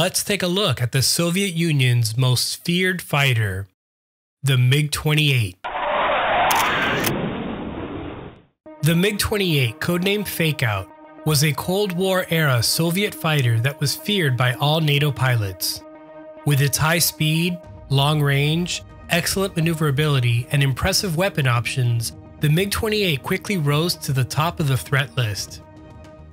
Let's take a look at the Soviet Union's most feared fighter, the MiG-28. The MiG-28, codenamed Fakeout, was a Cold War-era Soviet fighter that was feared by all NATO pilots. With its high speed, long range, excellent maneuverability, and impressive weapon options, the MiG-28 quickly rose to the top of the threat list.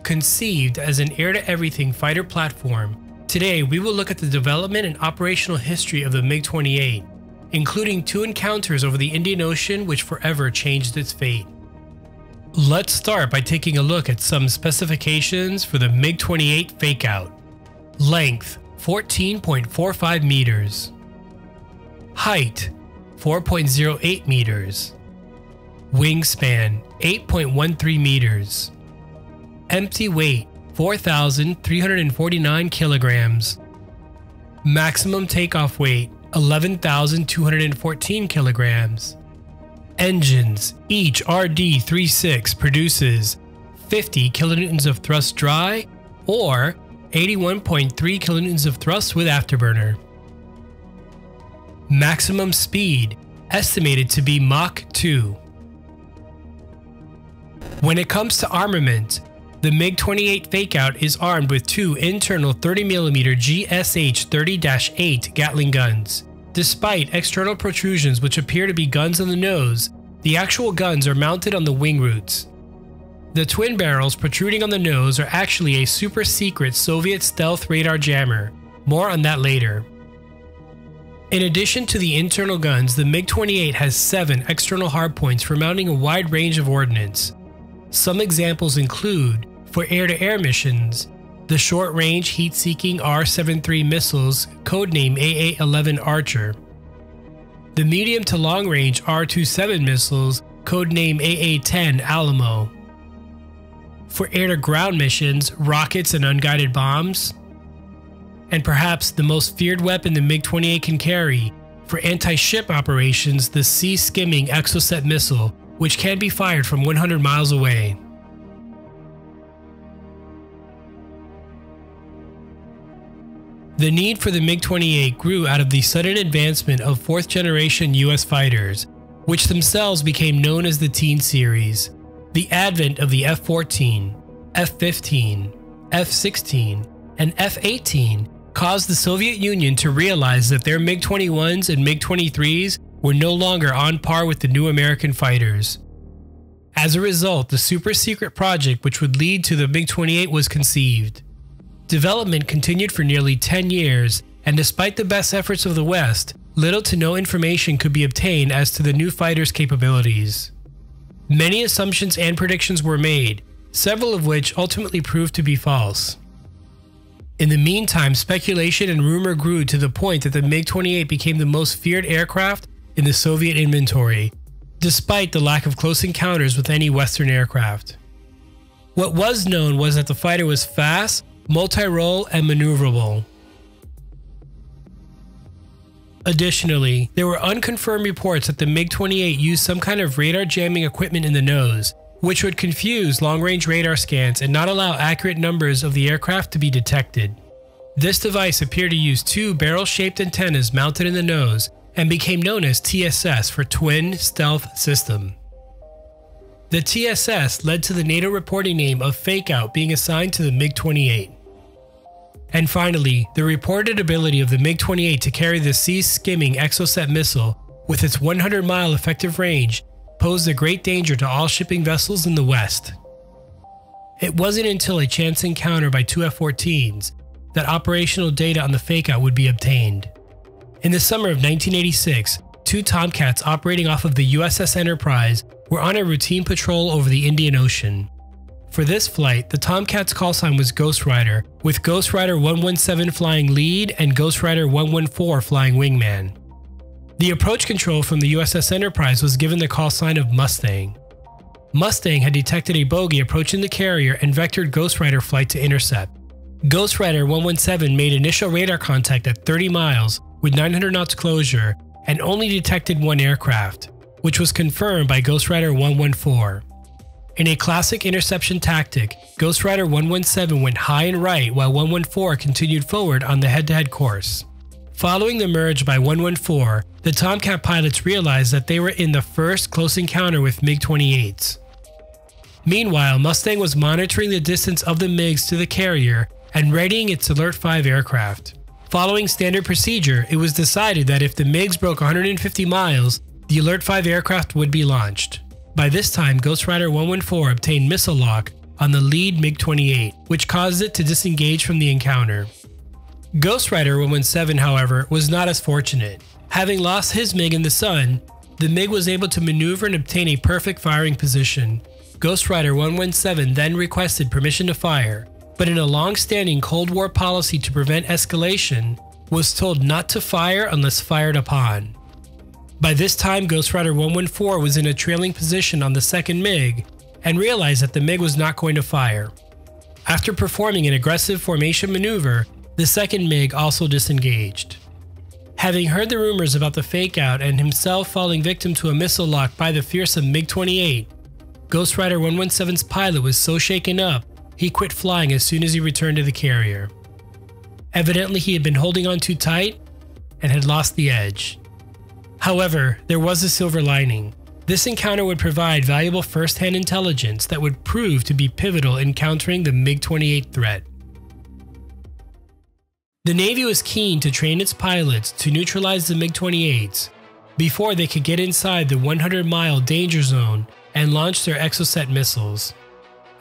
Conceived as an air-to-everything fighter platform, today we will look at the development and operational history of the MiG-28, including 2 encounters over the Indian Ocean which forever changed its fate. Let's start by taking a look at some specifications for the MiG-28 Fakeout. Length: 14.45 meters. Height: 4.08 meters. Wingspan: 8.13 meters. Empty weight: 4,349 kilograms. Maximum takeoff weight: 11,214 kilograms. Engines: each RD-36 produces 50 kilonewtons of thrust dry or 81.3 kilonewtons of thrust with afterburner. Maximum speed estimated to be Mach 2. When it comes to armament, the MiG-28 Fakeout is armed with 2 internal 30mm GSH-30-8 Gatling guns. Despite external protrusions which appear to be guns on the nose, the actual guns are mounted on the wing roots. The twin barrels protruding on the nose are actually a super secret Soviet stealth radar jammer. More on that later. In addition to the internal guns, the MiG-28 has 7 external hardpoints for mounting a wide range of ordnance. Some examples include, for air-to-air missions, the short-range heat-seeking R-73 missiles, codename AA-11 Archer, the medium to long-range R-27 missiles, codename AA-10 Alamo, for air-to-ground missions, rockets and unguided bombs, and perhaps the most feared weapon the MiG-28 can carry, for anti-ship operations, the sea-skimming Exocet missile, which can be fired from 100 miles away. The need for the MiG-28 grew out of the sudden advancement of 4th-generation US fighters, which themselves became known as the Teen Series. The advent of the F-14, F-15, F-16, and F-18 caused the Soviet Union to realize that their MiG-21s and MiG-23s were no longer on par with the new American fighters. As a result, the super-secret project which would lead to the MiG-28 was conceived. Development continued for nearly 10 years, and despite the best efforts of the West, little to no information could be obtained as to the new fighter's capabilities. Many assumptions and predictions were made, several of which ultimately proved to be false. In the meantime, speculation and rumor grew to the point that the MiG-28 became the most feared aircraft in the Soviet inventory, despite the lack of close encounters with any Western aircraft. What was known was that the fighter was fast, multi-role, and maneuverable. Additionally, there were unconfirmed reports that the MiG-28 used some kind of radar jamming equipment in the nose, which would confuse long-range radar scans and not allow accurate numbers of the aircraft to be detected. This device appeared to use 2 barrel-shaped antennas mounted in the nose and became known as TSS for Twin Stealth System. The TSS led to the NATO reporting name of Fakeout being assigned to the MiG-28. And finally, the reported ability of the MiG-28 to carry the sea-skimming Exocet missile with its 100-mile effective range posed a great danger to all shipping vessels in the West. It wasn't until a chance encounter by 2 F-14s that operational data on the Fakeout would be obtained. In the summer of 1986, 2 Tomcats operating off of the USS Enterprise were on a routine patrol over the Indian Ocean. For this flight, the Tomcat's call sign was Ghost Rider, with Ghost Rider 117 flying lead and Ghost Rider 114 flying wingman. The approach control from the USS Enterprise was given the call sign of Mustang. Mustang had detected a bogey approaching the carrier and vectored Ghost Rider flight to intercept. Ghost Rider 117 made initial radar contact at 30 miles with 900 knots closure and only detected 1 aircraft, which was confirmed by Ghost Rider 114. In a classic interception tactic, Ghost Rider 117 went high and right while 114 continued forward on the head-to-head course. Following the merge by 114, the Tomcat pilots realized that they were in the first close encounter with MiG-28s. Meanwhile, Mustang was monitoring the distance of the MiGs to the carrier and readying its Alert 5 aircraft. Following standard procedure, it was decided that if the MiGs broke 150 miles, the Alert 5 aircraft would be launched. By this time, Ghost Rider 114 obtained missile lock on the lead MiG-28, which caused it to disengage from the encounter. Ghost Rider 117, however, was not as fortunate. Having lost his MiG in the sun, the MiG was able to maneuver and obtain a perfect firing position. Ghost Rider 117 then requested permission to fire, but in a long-standing Cold War policy to prevent escalation, was told not to fire unless fired upon. By this time, Ghost Rider 114 was in a trailing position on the second MiG and realized that the MiG was not going to fire. After performing an aggressive formation maneuver, the second MiG also disengaged. Having heard the rumors about the Fakeout and himself falling victim to a missile lock by the fearsome MiG-28, Ghost Rider 117's pilot was so shaken up, he quit flying as soon as he returned to the carrier. Evidently, he had been holding on too tight and had lost the edge. However, there was a silver lining. This encounter would provide valuable first-hand intelligence that would prove to be pivotal in countering the MiG-28 threat. The Navy was keen to train its pilots to neutralize the MiG-28s before they could get inside the 100-mile danger zone and launch their Exocet missiles.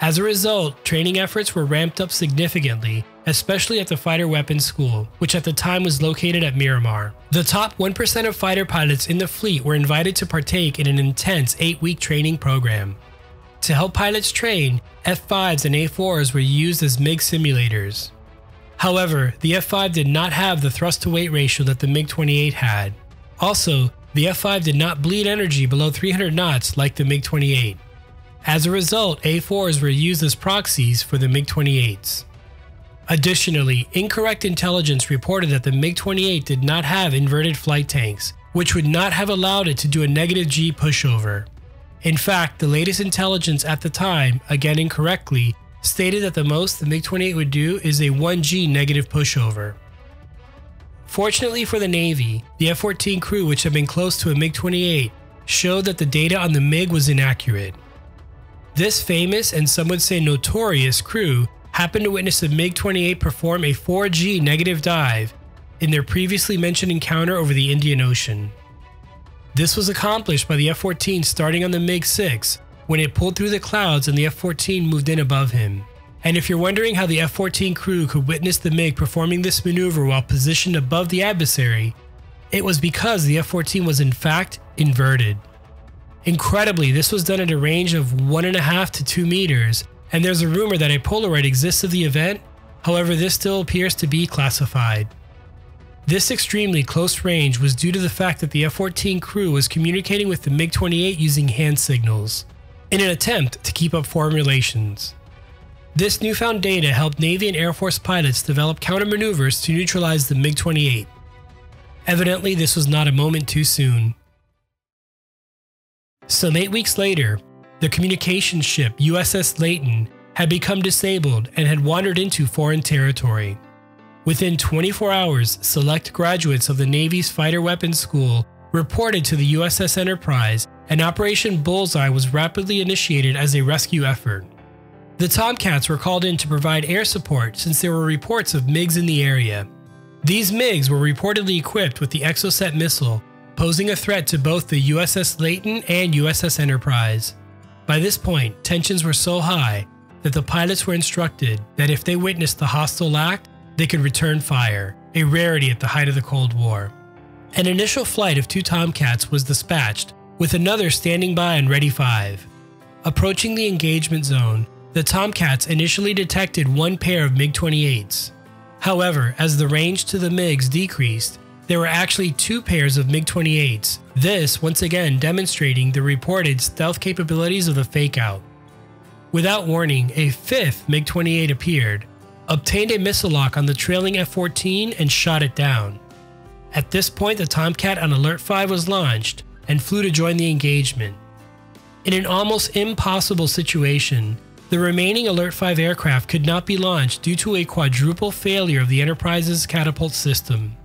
As a result, training efforts were ramped up significantly, especially at the Fighter Weapons School, which at the time was located at Miramar. The top 1% of fighter pilots in the fleet were invited to partake in an intense 8-week training program. To help pilots train, F-5s and A-4s were used as MiG simulators. However, the F-5 did not have the thrust-to-weight ratio that the MiG-28 had. Also, the F-5 did not bleed energy below 300 knots like the MiG-28. As a result, A-4s were used as proxies for the MiG-28s. Additionally, incorrect intelligence reported that the MiG-28 did not have inverted flight tanks, which would not have allowed it to do a negative G pushover. In fact, the latest intelligence at the time, again incorrectly, stated that the most the MiG-28 would do is a 1G negative pushover. Fortunately for the Navy, the F-14 crew, which had been close to a MiG-28, showed that the data on the MiG was inaccurate. This famous and some would say notorious crew happened to witness a MiG-28 perform a 4G negative dive in their previously mentioned encounter over the Indian Ocean. This was accomplished by the F-14 starting on the MiG-6 when it pulled through the clouds and the F-14 moved in above him. And if you're wondering how the F-14 crew could witness the MiG performing this maneuver while positioned above the adversary, it was because the F-14 was in fact inverted. Incredibly, this was done at a range of 1.5 to 2 meters, and there's a rumor that a Polaroid exists of the event, however this still appears to be classified. This extremely close range was due to the fact that the F-14 crew was communicating with the MiG-28 using hand signals, in an attempt to keep up foreign relations. This newfound data helped Navy and Air Force pilots develop countermaneuvers to neutralize the MiG-28. Evidently, this was not a moment too soon. Some 8 weeks later, the communications ship USS Layton had become disabled and had wandered into foreign territory. Within 24 hours, select graduates of the Navy's Fighter Weapons School reported to the USS Enterprise, and Operation BULLSEYE was rapidly initiated as a rescue effort. The Tomcats were called in to provide air support since there were reports of MiGs in the area. These MiGs were reportedly equipped with the Exocet missile, posing a threat to both the USS Layton and USS Enterprise. By this point, tensions were so high that the pilots were instructed that if they witnessed the hostile act, they could return fire, a rarity at the height of the Cold War. An initial flight of 2 Tomcats was dispatched, with another standing by on Ready 5. Approaching the engagement zone, the Tomcats initially detected 1 pair of MiG-28s. However, as the range to the MiGs decreased, there were actually 2 pairs of MiG-28s, this once again demonstrating the reported stealth capabilities of the Fakeout. Without warning, a 5th MiG-28 appeared, obtained a missile lock on the trailing F-14 and shot it down. At this point, the Tomcat on Alert 5 was launched and flew to join the engagement. In an almost impossible situation, the remaining Alert 5 aircraft could not be launched due to a quadruple failure of the Enterprise's catapult system.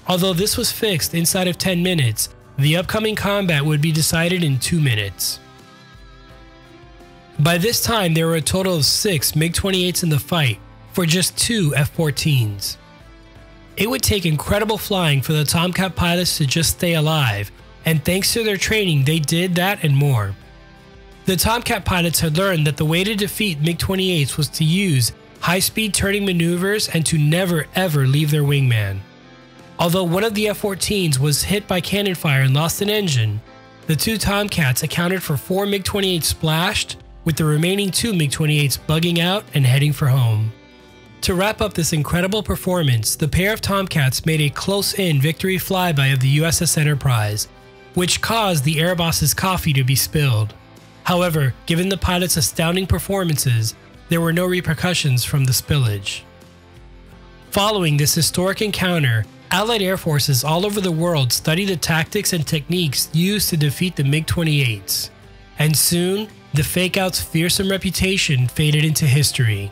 Although this was fixed inside of 10 minutes, the upcoming combat would be decided in 2 minutes. By this time, there were a total of 6 MiG-28s in the fight for just 2 F-14s. It would take incredible flying for the Tomcat pilots to just stay alive, and thanks to their training, they did that and more. The Tomcat pilots had learned that the way to defeat MiG-28s was to use high-speed turning maneuvers and to never ever leave their wingman. Although one of the F-14s was hit by cannon fire and lost an engine, the 2 Tomcats accounted for 4 MiG-28s splashed, with the remaining 2 MiG-28s bugging out and heading for home. To wrap up this incredible performance, the pair of Tomcats made a close-in victory flyby of the USS Enterprise, which caused the air boss's coffee to be spilled. However, given the pilots' astounding performances, there were no repercussions from the spillage. Following this historic encounter, Allied air forces all over the world studied the tactics and techniques used to defeat the MiG-28s, and soon, the Fakeout's fearsome reputation faded into history.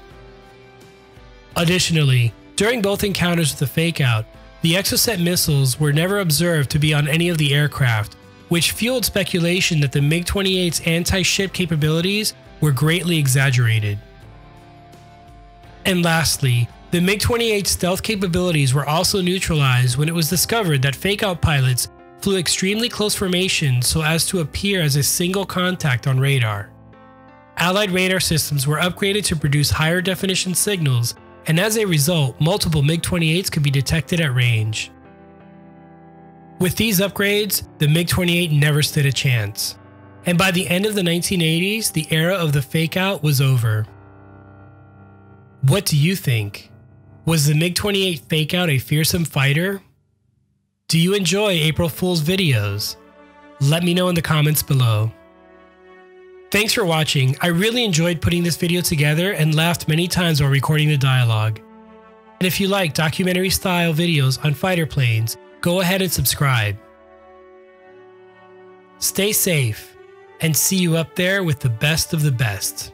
Additionally, during both encounters with the Fakeout, the Exocet missiles were never observed to be on any of the aircraft, which fueled speculation that the MiG-28's anti-ship capabilities were greatly exaggerated. And lastly, the MiG-28's stealth capabilities were also neutralized when it was discovered that Fakeout pilots flew extremely close formations so as to appear as a single contact on radar. Allied radar systems were upgraded to produce higher definition signals, and as a result, multiple MiG-28s could be detected at range. With these upgrades, the MiG-28 never stood a chance, and by the end of the 1980s, the era of the Fakeout was over. What do you think? Was the MiG-28 Fakeout a fearsome fighter? Do you enjoy April Fool's videos? Let me know in the comments below. Thanks for watching. I really enjoyed putting this video together and laughed many times while recording the dialogue. And if you like documentary style videos on fighter planes, go ahead and subscribe. Stay safe and see you up there with the best of the best.